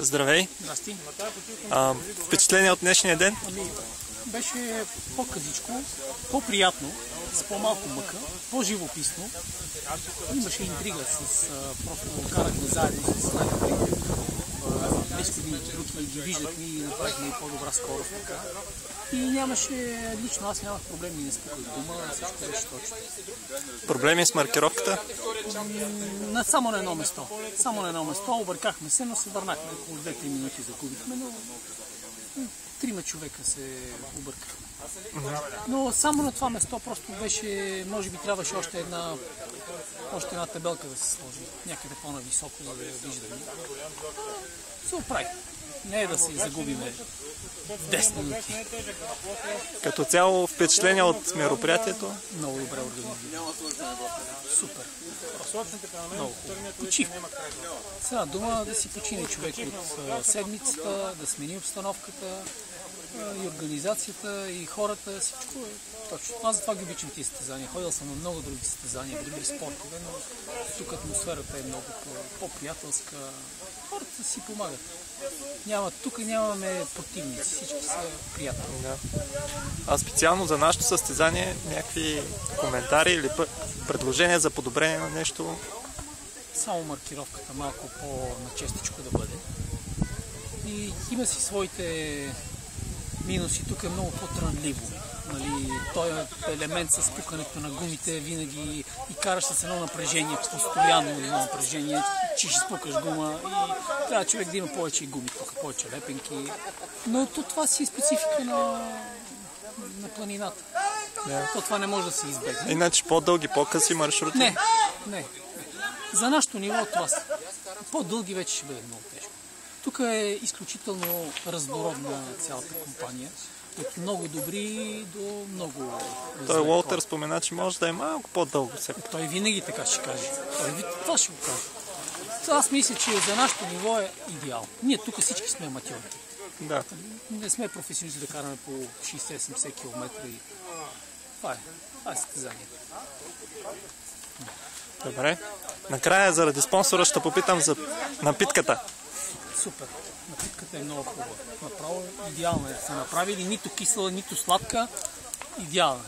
Здравей! Здрасти. Впечатление от днешния ден? Беше по-късичко, по-приятно, с по-малко мъка, по-живописно. Имаше интрига просто карахме заедно с най-добрите близки други ги виждахме и направихме и по-добра скорост така. И нямаше, лично аз нямах проблеми, не спуках дума, всичко беше точно. Проблеми с маркировката? Само на едно место. Само на едно место, объркахме се, но се върнахме. Около 2-3 минути загубихме, но 3 човека се объркаха. Но само на това место просто беше, може би трябваше още една табелка да се сложи. Някъде по-нависоко, за да я виждаме. Се оправи. Не е да се загубиме 10 минути. Като цяло впечатление от мероприятието? Много добре организирано. Супер. Много хубаво. Почивка. С една дума да си почине човек от седмицата, да смени обстановката и организацията, и хората, всичко е точно. Аз затова ги обичам тези състезания. Ходил съм на много други състезания, други спортове, но тук атмосферата е много по-приятелска. Хората си помагат. Тук нямаме противници, всички са приятели. Да. А специално за нашето състезание някакви коментари или предложения за подобрение на нещо? Само маркировката малко по-начестичко да бъде. И има си своите минуси. Тук е много по-трънливо. Той елемент с пукането на гумите винаги и караш с едно напрежение, постоянно едно напрежение, че ще спукаш гума и трябва човек да има повече гуми, повече лепенки. Но това си е специфика на планината. Да. Това не може да се избегне. Иначе по-дълги, по-къси маршрути? Не. За нашото ниво това са. По-дълги вече ще бъде много тежко. Тук е изключително разнородна цялата компания. От много добри до много... Той Уолтер спомена, че може да е малко по-дълго. Той винаги така ще каже. Това ще го каже. Аз мисля, че за нашето ниво е идеал. Ние тук всички сме аматьори. Да. Не сме професионалисти да караме по 60-70 км. Това е състезание. Добре. Накрая, заради спонсора, ще попитам за напитката. Супер. Напитката е много хубава. Направо идеално е да са направили. Нито кисела, нито сладка. Идеално е.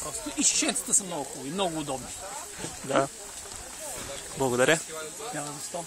Просто и шишенцата са много хубави, много удобни. Да. Благодаря. Няма за 100.